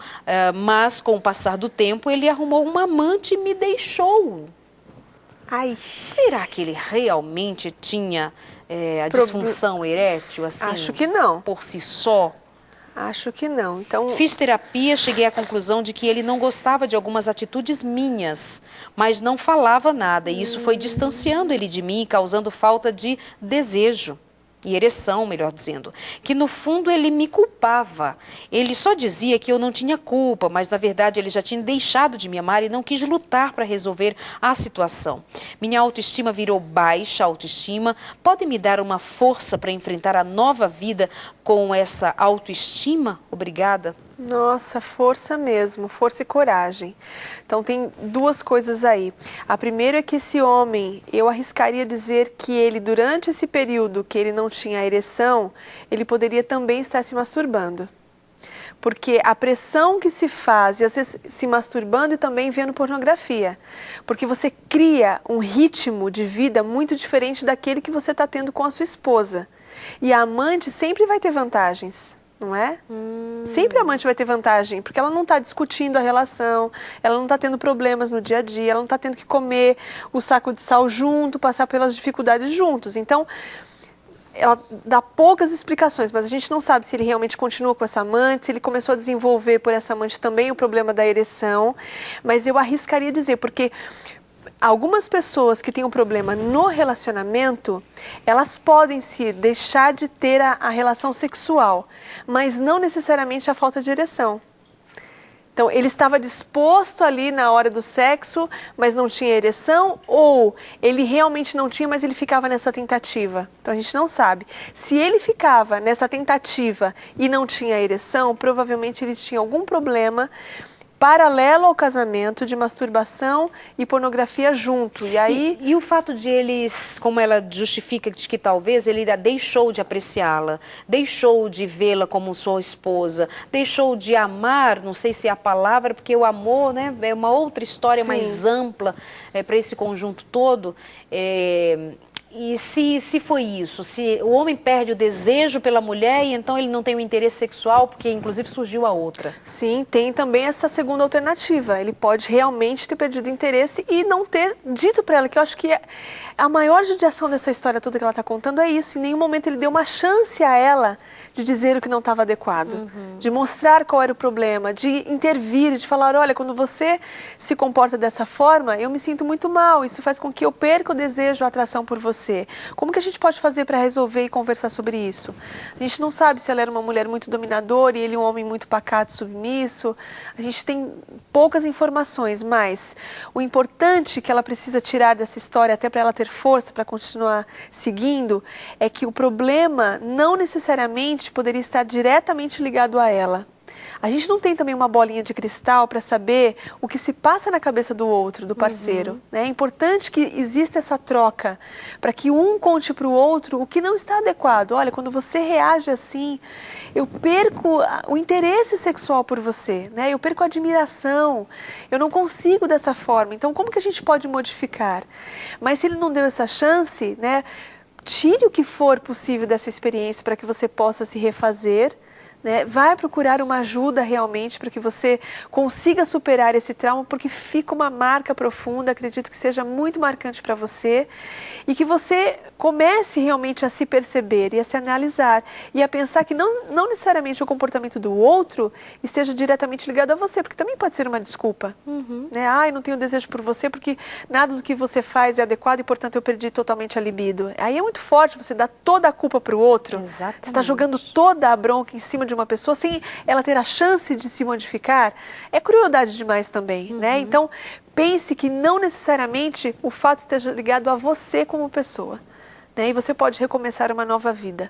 mas com o passar do tempo ele arrumou uma amante e me deixou. Ai. Será que ele realmente tinha a disfunção erétil assim? Acho que não. Por si só? Acho que não. Então, fiz terapia, cheguei à conclusão de que ele não gostava de algumas atitudes minhas, mas não falava nada. E isso foi distanciando ele de mim, causando falta de desejo. E ereção, melhor dizendo, que no fundo ele me culpava. Ele só dizia que eu não tinha culpa, mas na verdade ele já tinha deixado de me amar e não quis lutar para resolver a situação. Minha autoestima virou baixa autoestima. Pode me dar uma força para enfrentar a nova vida com essa autoestima? Obrigada. Nossa, força mesmo, força e coragem. Então tem duas coisas aí. A primeira é que esse homem, eu arriscaria dizer que ele, durante esse período que ele não tinha ereção, ele poderia também estar se masturbando. Porque a pressão que se faz, e às vezes se masturbando e também vendo pornografia. Porque você cria um ritmo de vida muito diferente daquele que você está tendo com a sua esposa. E a amante sempre vai ter vantagens. Não é? Sempre a amante vai ter vantagem, porque ela não está discutindo a relação, ela não está tendo problemas no dia a dia, ela não está tendo que comer o saco de sal junto, passar pelas dificuldades juntos. Então, ela dá poucas explicações, mas a gente não sabe se ele realmente continua com essa amante, se ele começou a desenvolver por essa amante também o problema da ereção, mas eu arriscaria dizer, porque algumas pessoas que têm um problema no relacionamento, elas podem se deixar de ter a relação sexual, mas não necessariamente a falta de ereção. Então, ele estava disposto ali na hora do sexo, mas não tinha ereção, ou ele realmente não tinha, mas ele ficava nessa tentativa. Então, a gente não sabe. Se ele ficava nessa tentativa e não tinha ereção, provavelmente ele tinha algum problema paralelo ao casamento, de masturbação e pornografia junto. E aí... E o fato de eles, como ela justifica de que talvez ele deixou de apreciá-la, deixou de vê-la como sua esposa, deixou de amar, não sei se é a palavra, porque o amor, né, é uma outra história mais ampla para esse conjunto todo. E se foi isso, se o homem perde o desejo pela mulher e então ele não tem o interesse sexual, porque inclusive surgiu a outra. Sim, tem também essa segunda alternativa. Ele pode realmente ter perdido o interesse e não ter dito para ela, que eu acho que a maior judiação dessa história toda que ela está contando é isso. Em nenhum momento ele deu uma chance a ela de dizer o que não estava adequado, de mostrar qual era o problema, de intervir, de falar, olha, quando você se comporta dessa forma, eu me sinto muito mal, isso faz com que eu perca o desejo, a atração por você. Como que a gente pode fazer para resolver e conversar sobre isso? A gente não sabe se ela era uma mulher muito dominadora e ele um homem muito pacato e submisso. A gente tem poucas informações, mas o importante que ela precisa tirar dessa história, até para ela ter força para continuar seguindo, é que o problema não necessariamente poderia estar diretamente ligado a ela. A gente não tem também uma bolinha de cristal para saber o que se passa na cabeça do outro, do parceiro. Né? É importante que exista essa troca, para que um conte para o outro o que não está adequado. Olha, quando você reage assim, eu perco o interesse sexual por você, né? Eu perco a admiração, eu não consigo dessa forma. Então, como que a gente pode modificar? Mas se ele não deu essa chance, né? Tire o que for possível dessa experiência para que você possa se refazer. Né? Vai procurar uma ajuda realmente para que você consiga superar esse trauma, porque fica uma marca profunda, acredito que seja muito marcante para você, e que você comece realmente a se perceber e a se analisar, e a pensar que não necessariamente o comportamento do outro esteja diretamente ligado a você, porque também pode ser uma desculpa. Né? Eu não tenho desejo por você porque nada do que você faz é adequado e, portanto, eu perdi totalmente a libido. Aí é muito forte você dar toda a culpa para o outro. Exatamente. Você está jogando toda a bronca em cima de uma pessoa sem ela ter a chance de se modificar. É crueldade demais também, né? Então, pense que não necessariamente o fato esteja ligado a você como pessoa, né? E você pode recomeçar uma nova vida.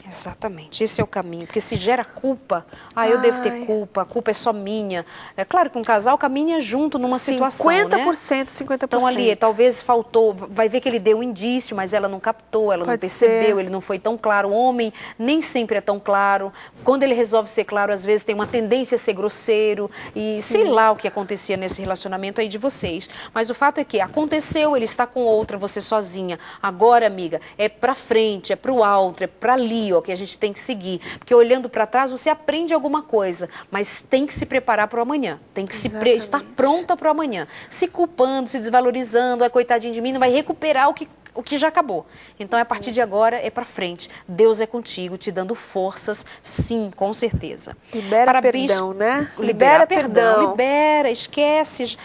Exatamente, esse é o caminho, porque se gera culpa, eu devo ter culpa, a culpa é só minha. É claro que um casal caminha junto numa situação, 50%, né? 50%. Então ali, talvez faltou, vai ver que ele deu um indício, mas ela não captou, ela não percebeu, ele não foi tão claro. O homem nem sempre é tão claro. Quando ele resolve ser claro, às vezes tem uma tendência a ser grosseiro e sei lá o que acontecia nesse relacionamento aí de vocês. Mas o fato é que aconteceu, ele está com outra, você sozinha. Agora, amiga, é pra frente, é pro alto, é pra ali, ó, que a gente tem que seguir. Porque olhando para trás, você aprende alguma coisa, mas tem que se preparar para o amanhã. Tem que estar pronta para o amanhã. Se culpando, se desvalorizando, coitadinho de mim, não vai recuperar o que já acabou. Então, a partir de agora, é para frente. Deus é contigo, te dando forças, sim, com certeza. Libera perdão, né? Libera perdão, libera, esquece,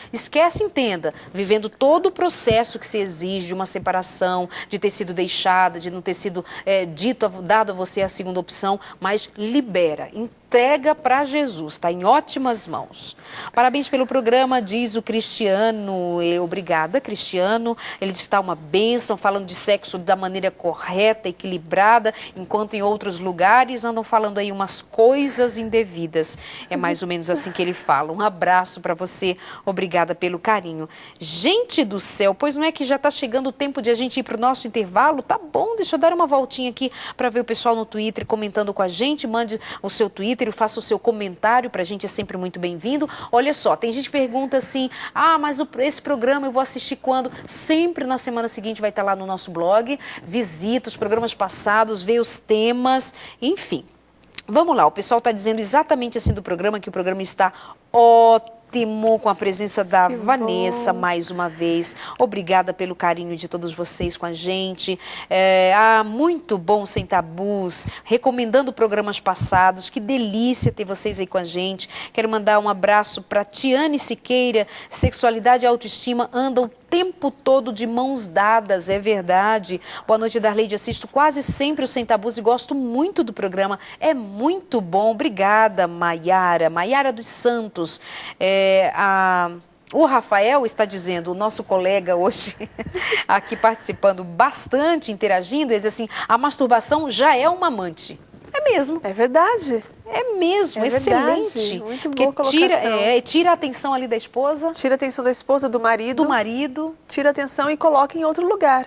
entenda. Vivendo todo o processo que se exige de uma separação, de ter sido deixada, de não ter sido dado a você a segunda opção, mas libera, entrega para Jesus, está em ótimas mãos. Parabéns pelo programa, diz o Cristiano. Obrigada, Cristiano. Ele está uma bênção, falando de sexo da maneira correta, equilibrada, enquanto em outros lugares andam falando aí umas coisas indevidas. É mais ou menos assim que ele fala. Um abraço para você, obrigada pelo carinho. Gente do céu, pois não é que já está chegando o tempo de a gente ir para o nosso intervalo? Tá bom, deixa eu dar uma voltinha aqui para ver o pessoal no Twitter comentando com a gente. Mande o seu Twitter, faça o seu comentário, para a gente é sempre muito bem-vindo. Olha só, tem gente que pergunta assim, mas esse programa eu vou assistir quando? Sempre na semana seguinte vai estar lá no nosso blog, visita os programas passados, vê os temas, enfim. Vamos lá, o pessoal está dizendo exatamente assim do programa, que o programa está ótimo, com a presença da Vanessa mais uma vez. Obrigada pelo carinho de todos vocês com a gente. Muito bom Sem Tabus, recomendando programas passados. Que delícia ter vocês aí com a gente. Quero mandar um abraço para Tiane Siqueira. Sexualidade e autoestima andam o tempo todo de mãos dadas, é verdade. Boa noite, Darleide. Assisto quase sempre o Sem Tabus e gosto muito do programa. É muito bom. Obrigada, Maiara. Maiara dos Santos. O Rafael está dizendo, o nosso colega hoje, aqui participando bastante, interagindo, ele diz assim, a masturbação já é uma amante. É mesmo. É verdade. É mesmo, excelente. Verdade. Muito boa colocação. Tira a atenção ali da esposa. Tira a atenção da esposa, do marido. Do marido. Tira a atenção e coloca em outro lugar.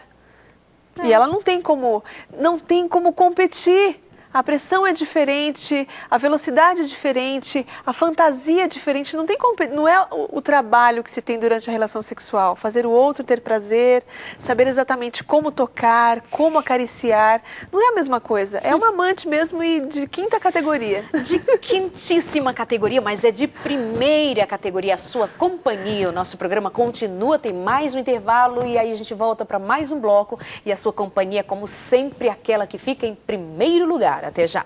E ela não tem como competir. A pressão é diferente, a velocidade é diferente, a fantasia é diferente. Não é o trabalho que se tem durante a relação sexual. Fazer o outro ter prazer, saber exatamente como tocar, como acariciar. Não é a mesma coisa. É uma amante mesmo e de quinta categoria. De quintíssima categoria, mas é de primeira categoria. A sua companhia. O nosso programa continua, tem mais um intervalo e aí a gente volta para mais um bloco. E a sua companhia, como sempre, aquela que fica em primeiro lugar. Até já.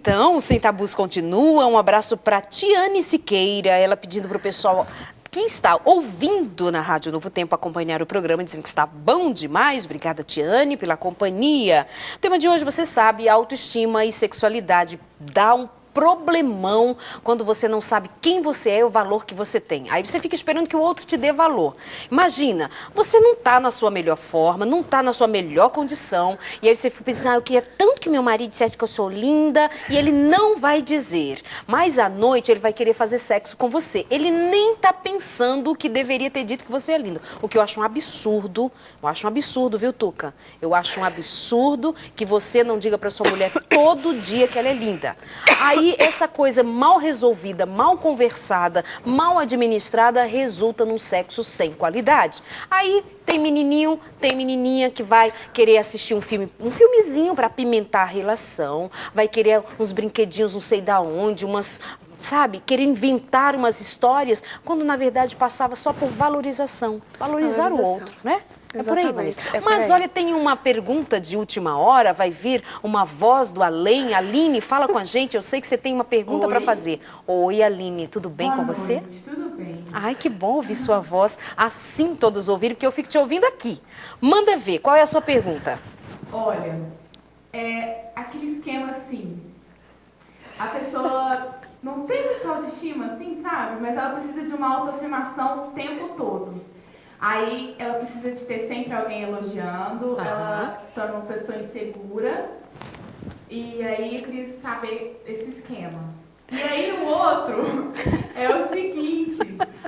Então, o Sem Tabus continua. Um abraço para Tiane Siqueira, ela pedindo para o pessoal que está ouvindo na Rádio Novo Tempo acompanhar o programa, dizendo que está bom demais. Obrigada, Tiane, pela companhia. O tema de hoje, você sabe, autoestima e sexualidade. Dá um problemão quando você não sabe quem você é e o valor que você tem. Aí você fica esperando que o outro te dê valor. Imagina, você não está na sua melhor forma, não está na sua melhor condição, e aí você fica pensando, eu queria tanto que meu marido dissesse que eu sou linda, e ele não vai dizer. Mas à noite ele vai querer fazer sexo com você. Ele nem está pensando que deveria ter dito que você é linda. O que eu acho um absurdo, viu, Tuca? Eu acho um absurdo que você não diga para sua mulher todo dia que ela é linda. Aí essa coisa mal resolvida, mal conversada, mal administrada, resulta num sexo sem qualidade. Aí tem menininho, tem menininha que vai querer assistir um filmezinho para apimentar a relação, vai querer uns brinquedinhos não sei da onde, sabe, querer inventar umas histórias, quando na verdade passava só por valorização. Valorizar o outro, né? É por aí, Vanessa. Mas olha, tem uma pergunta de última hora, vai vir uma voz do além. Aline, fala com a gente, eu sei que você tem uma pergunta para fazer. Oi, Aline, tudo bem com você? Tudo bem. Ai, que bom ouvir sua voz, assim todos ouvirem, porque eu fico te ouvindo aqui. Manda ver, qual é a sua pergunta? Olha, é aquele esquema assim, a pessoa não tem muita autoestima, assim, sabe? Mas ela precisa de uma autoafirmação o tempo todo. Aí ela precisa de ter sempre alguém elogiando, ela se torna uma pessoa insegura. E aí eu queria saber esse esquema. E aí o outro é o seguinte,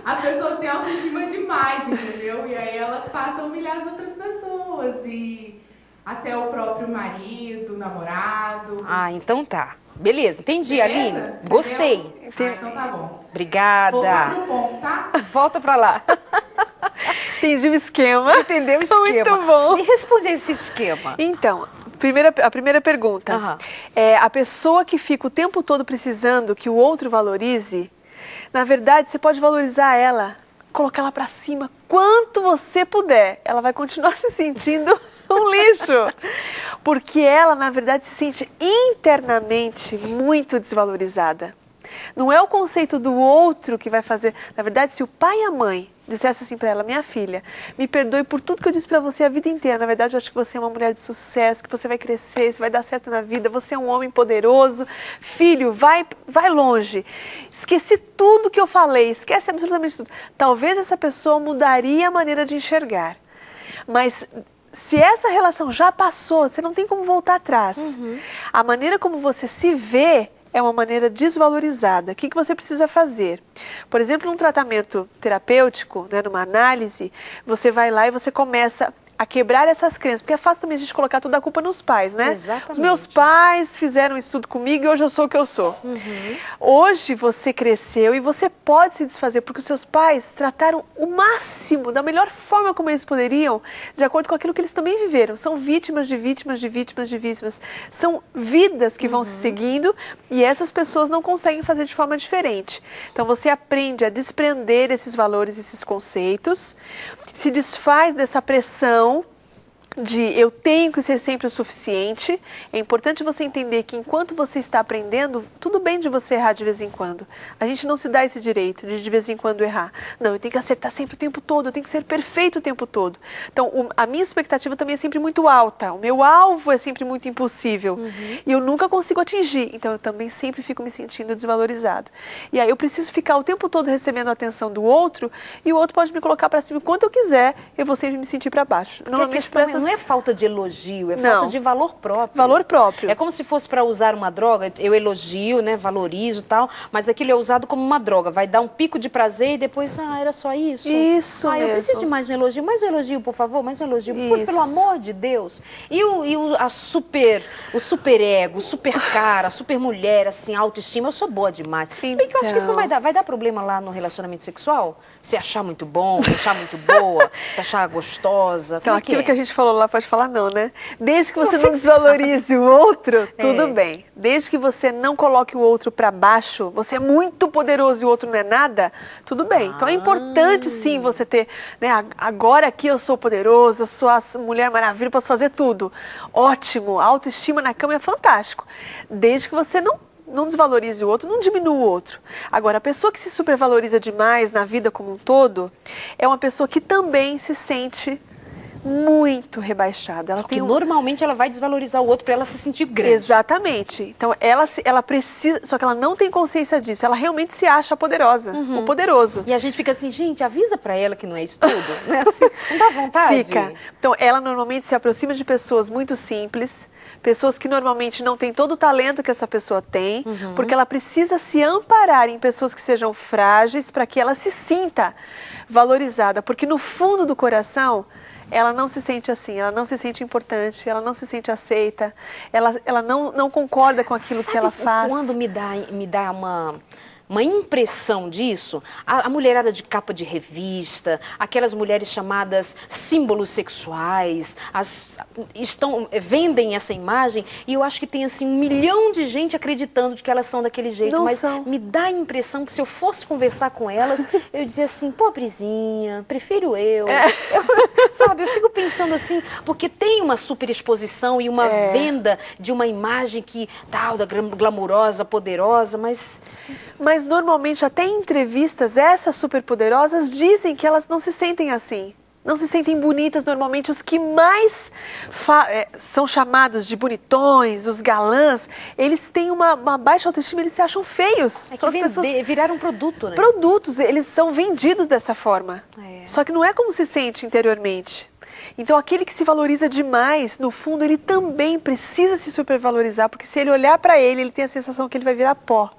a pessoa tem autoestima demais, entendeu? E aí ela passa a humilhar as outras pessoas e até o próprio marido, o namorado. Ah, então tá. Beleza, entendi, Beleza? Aline. Gostei. Então tá bom. Obrigada. Vou para o ponto, tá? Volta pra lá. Entendi o esquema. Entendeu o esquema? Muito bom. E responde esse esquema. Então, a primeira pergunta. A pessoa que fica o tempo todo precisando que o outro valorize, na verdade, você pode valorizar ela, colocar ela pra cima quanto você puder. Ela vai continuar se sentindo um lixo. Porque ela, na verdade, se sente internamente muito desvalorizada. Não é o conceito do outro que vai fazer. Na verdade, se o pai e a mãe dissesse assim para ela, minha filha, me perdoe por tudo que eu disse para você a vida inteira. Na verdade, eu acho que você é uma mulher de sucesso, que você vai crescer, você vai dar certo na vida, você é um homem poderoso. Filho, vai longe. Esqueci tudo que eu falei, esquece absolutamente tudo. Talvez essa pessoa mudaria a maneira de enxergar. Mas se essa relação já passou, você não tem como voltar atrás. A maneira como você se vê é uma maneira desvalorizada. O que você precisa fazer? Por exemplo, num tratamento terapêutico, né, numa análise, você vai lá e você começa a quebrar essas crenças, porque é fácil também a gente colocar toda a culpa nos pais, né? Exatamente. Os meus pais fizeram isso tudo comigo e hoje eu sou o que eu sou. Hoje você cresceu e você pode se desfazer, porque os seus pais trataram o máximo, da melhor forma como eles poderiam, de acordo com aquilo que eles também viveram. São vítimas de vítimas de vítimas de vítimas. São vidas que vão se seguindo e essas pessoas não conseguem fazer de forma diferente. Então você aprende a desprender esses valores, esses conceitos, se desfaz dessa pressão de eu tenho que ser sempre o suficiente. É importante você entender que enquanto você está aprendendo, tudo bem de você errar de vez em quando. A gente não se dá esse direito de vez em quando errar. Não, eu tenho que acertar sempre o tempo todo, eu tenho que ser perfeito o tempo todo. Então, a minha expectativa também é sempre muito alta, o meu alvo é sempre muito impossível e eu nunca consigo atingir. Então, eu também sempre fico me sentindo desvalorizado. E aí eu preciso ficar o tempo todo recebendo a atenção do outro e o outro pode me colocar para cima o quanto eu quiser, eu vou sempre me sentir para baixo. Normalmente não é falta de elogio, é falta de valor próprio. Valor próprio. É como se fosse para usar uma droga, eu elogio, né, valorizo e tal, mas aquilo é usado como uma droga, vai dar um pico de prazer e depois, era só isso? Isso mesmo. Eu preciso de mais um elogio, por favor, mais um elogio, pelo amor de Deus. E o super ego, super cara, super mulher, assim, autoestima, eu sou boa demais. Se bem que eu acho que isso não vai dar problema lá no relacionamento sexual? Se achar muito bom, se achar muito boa, se achar gostosa, então, aquilo que a gente falou lá pode falar não, né? Desde que você Você não desvalorize o outro, tudo É. bem. Desde que você não coloque o outro para baixo, você é muito poderoso e o outro não é nada, tudo bem. Então é importante sim você ter, né? Agora aqui eu sou poderoso, eu sou a Mulher Maravilha, posso fazer tudo. Ótimo, a autoestima na cama é fantástico. Desde que você não não desvalorize o outro, não diminua o outro. Agora, a pessoa que se supervaloriza demais na vida como um todo, é uma pessoa que também se sente muito rebaixada. Porque normalmente ela vai desvalorizar o outro para ela se sentir grande. Exatamente. Então ela precisa, só que ela não tem consciência disso. Ela realmente se acha poderosa, o poderoso. E a gente fica assim, gente, avisa para ela que não é isso tudo, né? Assim, não dá vontade? Fica. Então ela normalmente se aproxima de pessoas muito simples, pessoas que normalmente não têm todo o talento que essa pessoa tem, porque ela precisa se amparar em pessoas que sejam frágeis para que ela se sinta valorizada, porque no fundo do coração ela não se sente assim, ela não se sente importante, ela não se sente aceita, ela não concorda com aquilo que ela faz. Quando me dá uma impressão disso, a mulherada de capa de revista, aquelas mulheres chamadas símbolos sexuais, vendem essa imagem e eu acho que tem assim 1 milhão de gente acreditando de que elas são daquele jeito, mas me dá a impressão que se eu fosse conversar com elas, eu dizia assim, pobrezinha, prefiro eu. Sabe, eu fico pensando assim, porque tem uma superexposição e uma venda de uma imagem que tal, da glamurosa, poderosa, mas normalmente, até em entrevistas, essas superpoderosas dizem que elas não se sentem assim. Não se sentem bonitas. Normalmente, os que mais são chamados de bonitões, os galãs, eles têm uma baixa autoestima, eles se acham feios. São as pessoas viraram um produto, né? Produtos, eles são vendidos dessa forma. Só que não é como se sente interiormente. Então, aquele que se valoriza demais, no fundo, ele também precisa se supervalorizar, porque se ele olhar para ele tem a sensação que ele vai virar pó,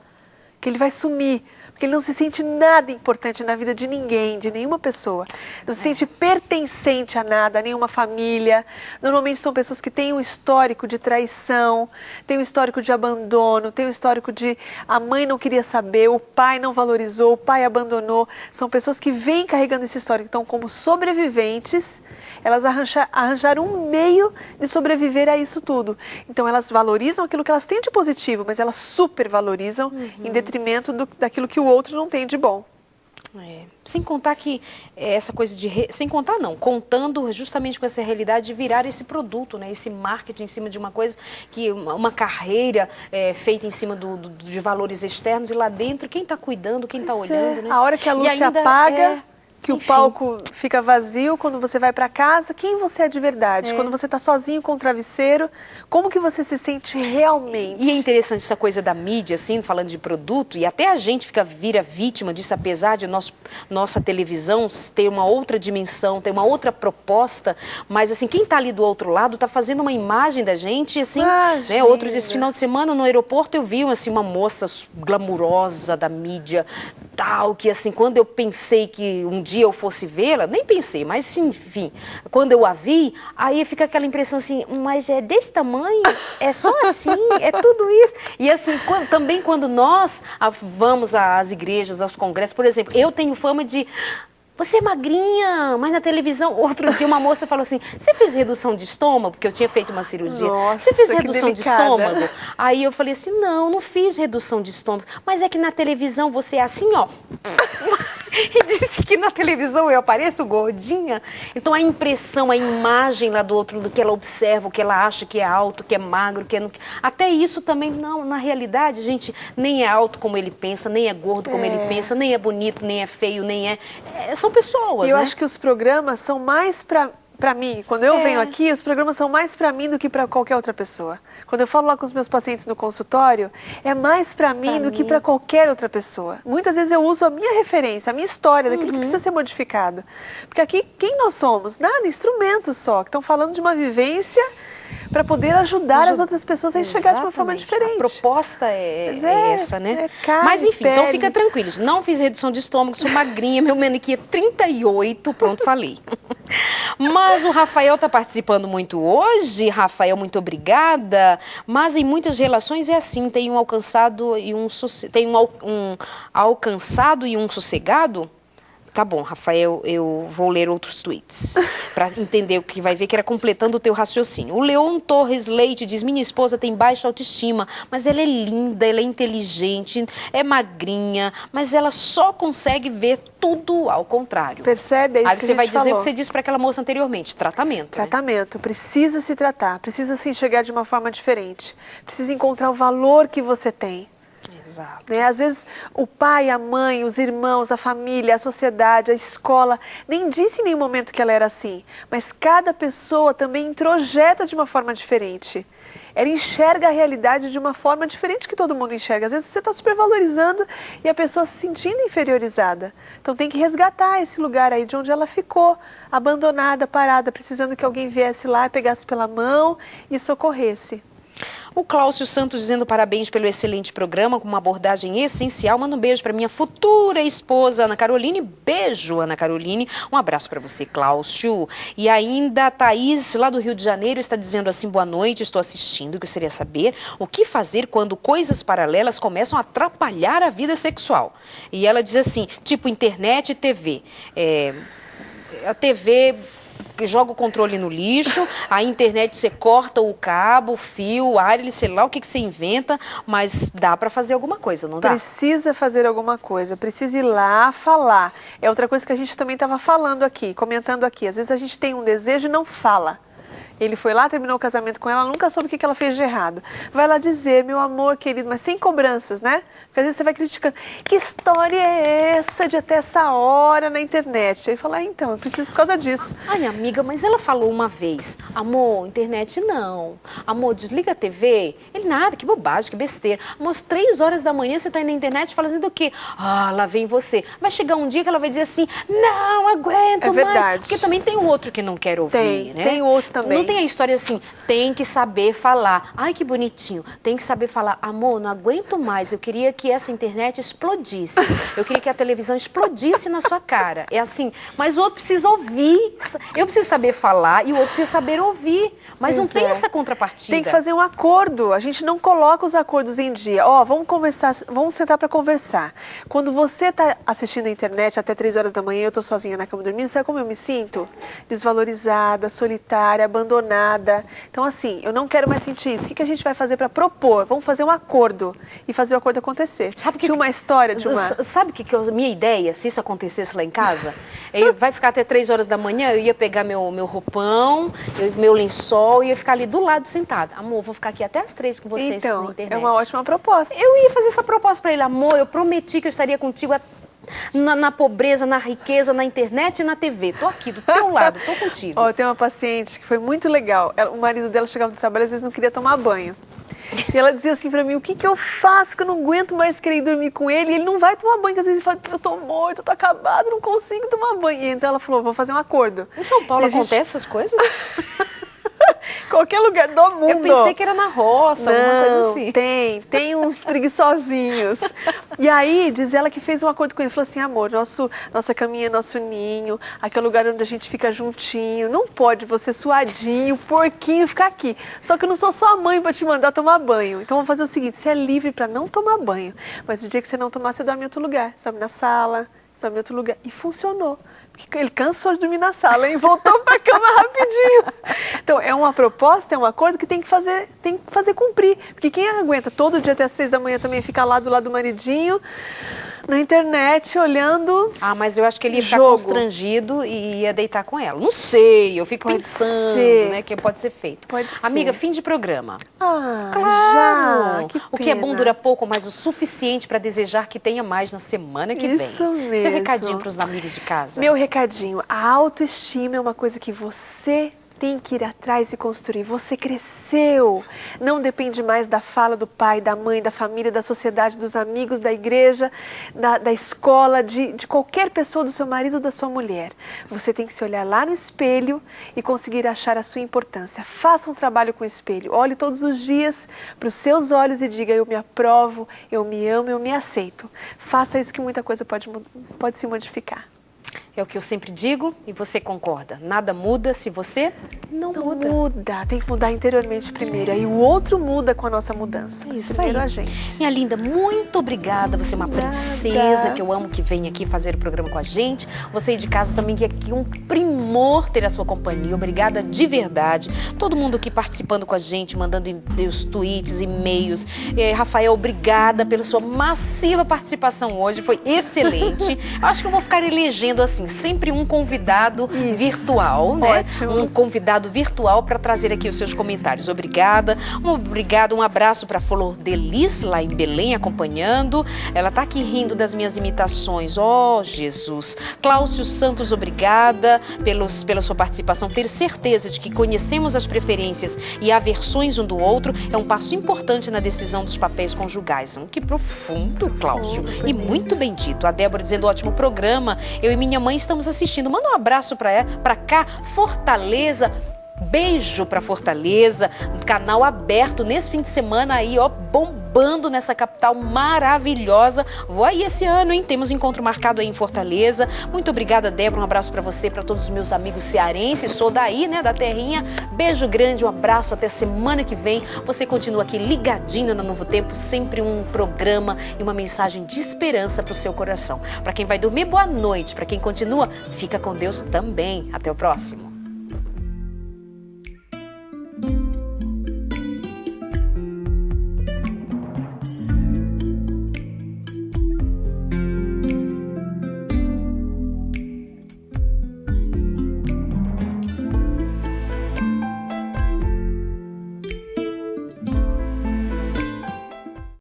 que ele vai sumir, porque ele não se sente nada importante na vida de ninguém, de nenhuma pessoa. Não se sente pertencente a nada, a nenhuma família. Normalmente são pessoas que têm um histórico de traição, têm um histórico de abandono, têm um histórico de a mãe não queria saber, o pai não valorizou, o pai abandonou. São pessoas que vêm carregando esse histórico. Então, como sobreviventes, elas arranjaram um meio de sobreviver a isso tudo. Então, elas valorizam aquilo que elas têm de positivo, mas elas supervalorizam em detrimento daquilo que o outro não tem de bom. Sem contar que essa coisa sem contar não, contando justamente com essa realidade de virar esse produto, né? Esse marketing em cima de uma coisa, uma carreira feita em cima de valores externos e lá dentro, quem está cuidando, quem está olhando, né? A hora que a luz se apaga, que o palco fica vazio, quando você vai para casa, quem você é de verdade? Quando você está sozinho com o travesseiro, como que você se sente realmente? E é interessante essa coisa da mídia, assim, falando de produto, e até a gente vira vítima disso, apesar de nossa televisão ter uma outra dimensão, ter uma outra proposta, mas assim, quem está ali do outro lado está fazendo uma imagem da gente, assim, né? Outro dia, esse final de semana no aeroporto eu vi assim, uma moça glamurosa da mídia, tal, que assim, quando eu pensei que um dia eu fosse vê-la, nem pensei, mas enfim, quando eu a vi, aí fica aquela impressão assim, mas é desse tamanho? É só assim? É tudo isso? E assim, também quando nós vamos às igrejas, aos congressos, por exemplo, eu tenho fama de... Você é magrinha, mas na televisão... Outro dia uma moça falou assim, você fez redução de estômago? Porque eu tinha feito uma cirurgia. Nossa, você fez redução de estômago? Aí eu falei assim, não fiz redução de estômago. Mas é que na televisão você é assim, ó. E disse que na televisão eu apareço gordinha. Então a impressão, a imagem lá do outro, do que ela observa, o que ela acha que é alto, que é magro, que é... Até isso também, não, na realidade, gente, nem é alto como ele pensa, nem é gordo como ele pensa, nem é bonito, nem é feio, nem é... São pessoas, eu né? acho que os programas são mais para mim, quando eu venho aqui, os programas são mais para mim do que para qualquer outra pessoa. Quando eu falo lá com os meus pacientes no consultório, é mais para mim do que para qualquer outra pessoa. Muitas vezes eu uso a minha referência, a minha história, daquilo que precisa ser modificado. Porque aqui, quem nós somos? Nada, instrumentos só, que estão falando de uma vivência para poder ajudar as outras pessoas a enxergar de uma forma diferente. A proposta é essa, né? Carne, mas enfim, pele. Então fica tranquilos. Não fiz redução de estômago, sou magrinha, meu manequim é 38, pronto, falei. Mas o Rafael está participando muito hoje. Rafael, muito obrigada. Mas em muitas relações é assim, tem um alcançado e um alcançado e um sossegado. Tá bom, Rafael, eu vou ler outros tweets para entender o que vai ver, que era completando o teu raciocínio. O Leon Torres Leite diz, minha esposa tem baixa autoestima, mas ela é linda, ela é inteligente, é magrinha, mas ela só consegue ver tudo ao contrário. Percebe? É isso Aí que você a gente vai dizer falou. o que você disse para aquela moça anteriormente, tratamento. Tratamento, precisa se tratar, precisa se enxergar de uma forma diferente, precisa encontrar o valor que você tem. Exato. Né? Às vezes o pai, a mãe, os irmãos, a família, a sociedade, a escola, nem disse em nenhum momento que ela era assim. Mas cada pessoa também introjeta de uma forma diferente. Ela enxerga a realidade de uma forma diferente que todo mundo enxerga. Às vezes você está supervalorizando e a pessoa se sentindo inferiorizada. Então tem que resgatar esse lugar aí de onde ela ficou, abandonada, parada, precisando que alguém viesse lá, pegasse pela mão e socorresse. O Cláudio Santos dizendo parabéns pelo excelente programa, com uma abordagem essencial. Manda um beijo para minha futura esposa, Ana Caroline. Beijo, Ana Caroline. Um abraço para você, Cláudio. E ainda a Thaís, lá do Rio de Janeiro, está dizendo assim, boa noite, estou assistindo. Gostaria de saber o que fazer quando coisas paralelas começam a atrapalhar a vida sexual. E ela diz assim, tipo internet e TV. A TV... joga o controle no lixo, a internet você corta o cabo, o fio, o ar, sei lá o que você inventa, mas dá para fazer alguma coisa, não dá? Precisa fazer alguma coisa, precisa ir lá falar. É outra coisa que a gente também estava falando aqui, comentando aqui. Às vezes a gente tem um desejo e não fala. Ele foi lá, terminou o casamento com ela, nunca soube o que ela fez de errado. Vai lá dizer, meu amor querido, mas sem cobranças, né? Porque às vezes você vai criticando. Que história é essa de até essa hora na internet? Aí fala, então, eu preciso por causa disso. Ai, amiga, mas ela falou uma vez, amor, internet não. Amor, desliga a TV. Ele, nada, que bobagem, que besteira. Amor, às 3 horas da manhã você tá aí na internet falando do quê? Ah, lá vem você. Vai chegar um dia que ela vai dizer assim, não aguento mais. É verdade. Porque também tem o outro que não quer ouvir, né? Tem outro também. Não tem a história assim, tem que saber falar. Ai, que bonitinho. Tem que saber falar. Amor, não aguento mais. Eu queria que essa internet explodisse. Eu queria que a televisão explodisse na sua cara. É assim, mas o outro precisa ouvir. Eu preciso saber falar e o outro precisa saber ouvir. Mas não tem essa contrapartida. Tem que fazer um acordo. A gente não coloca os acordos em dia. Ó, vamos conversar, vamos sentar para conversar. Quando você está assistindo a internet até 3 horas da manhã, eu estou sozinha na cama dormindo, sabe como eu me sinto? Desvalorizada, solitária, abandonada. Então, assim, eu não quero mais sentir isso. O que a gente vai fazer para propor? Vamos fazer um acordo e fazer o acordo acontecer. Tinha uma história de uma... Sabe o que é a minha ideia, se isso acontecesse lá em casa? Vai ficar até 3 horas da manhã, eu ia pegar meu roupão, meu lençol e ia ficar ali do lado sentada. Amor, vou ficar aqui até as 3 com você então, na internet. É uma ótima proposta. Eu ia fazer essa proposta para ele. Amor, eu prometi que eu estaria contigo na pobreza, na riqueza, na internet e na TV. Tô aqui, do teu lado, tô contigo. Ó, tem uma paciente que foi muito legal. O marido dela chegava do trabalho, às vezes não queria tomar banho. E ela dizia assim pra mim, o que eu faço que eu não aguento mais querer ir dormir com ele? E ele não vai tomar banho, porque às vezes ele fala, eu tô morto, eu tô acabado, não consigo tomar banho. E então ela falou, vou fazer um acordo. Em São Paulo acontece essas coisas? Qualquer lugar do mundo. Eu pensei que era na roça, alguma coisa assim. Tem uns preguiçosinhos. E aí, diz ela que fez um acordo com ele, falou assim, amor, nossa caminha, nosso ninho, aquele lugar onde a gente fica juntinho, não pode você suadinho, porquinho, ficar aqui. Só que eu não sou sua mãe para te mandar tomar banho. Então vamos fazer o seguinte, você é livre para não tomar banho, mas no dia que você não tomar, você dorme em outro lugar. Você dorme na sala, você dorme em outro lugar. E funcionou. Ele cansou de dormir na sala e voltou para a cama rapidinho. Então, é uma proposta, é um acordo que tem que fazer cumprir. Porque quem aguenta todo dia até as 3 da manhã também ficar lá do lado do maridinho, na internet, olhando. Ah, mas eu acho que ele ia ficar constrangido e ia deitar com ela. Não sei, eu fico pensando, né, que pode ser feito. Pode ser. Amiga, fim de programa. Ah, claro! Já, que o que é pena. bom dura pouco, mas o suficiente para desejar que tenha mais na semana que vem. Isso mesmo. Seu recadinho para os amigos de casa. Meu recadinho, a autoestima é uma coisa que você tem que ir atrás e construir. Você cresceu. Não depende mais da fala do pai, da mãe, da família, da sociedade, dos amigos, da igreja, da escola, de qualquer pessoa, do seu marido ou da sua mulher. Você tem que se olhar lá no espelho e conseguir achar a sua importância. Faça um trabalho com o espelho. Olhe todos os dias para os seus olhos e diga, eu me aprovo, eu me amo, eu me aceito. Faça isso que muita coisa pode se modificar. É o que eu sempre digo e você concorda. Nada muda se você não muda. Muda, tem que mudar interiormente primeiro. Aí o outro muda com a nossa mudança. Mas Isso primeiro aí. a gente. Minha linda, muito obrigada. Você é uma princesa que eu amo, que vem aqui fazer o programa com a gente. Você aí de casa também, que é aqui um primor ter a sua companhia. Obrigada de verdade. Todo mundo aqui participando com a gente, mandando os tweets, e-mails. Rafael, obrigada pela sua massiva participação hoje. Foi excelente. Eu acho que eu vou ficar elegendo assim. sempre um convidado virtual, né? Ótimo. Um convidado virtual para trazer aqui os seus comentários. Obrigada. Um abraço para Flor Delis, lá em Belém, acompanhando. Ela tá aqui rindo das minhas imitações. Oh, Jesus. Cláudio Santos, obrigada pela sua participação. Ter certeza de que conhecemos as preferências e aversões um do outro é um passo importante na decisão dos papéis conjugais. Que profundo, Cláudio. E muito bem dito. A Débora dizendo, ótimo programa. Eu e minha mãe estamos assistindo. Manda um abraço para cá, Fortaleza. Beijo para Fortaleza, canal aberto nesse fim de semana aí, ó, bombando nessa capital maravilhosa. Vou aí esse ano, hein? Temos encontro marcado aí em Fortaleza. Muito obrigada, Débora. Um abraço para você, para todos os meus amigos cearenses. Sou daí, né, da terrinha. Beijo grande, um abraço, até semana que vem. Você continua aqui ligadinho na Novo Tempo, sempre um programa e uma mensagem de esperança para o seu coração. Para quem vai dormir, boa noite. Para quem continua, fica com Deus também. Até o próximo.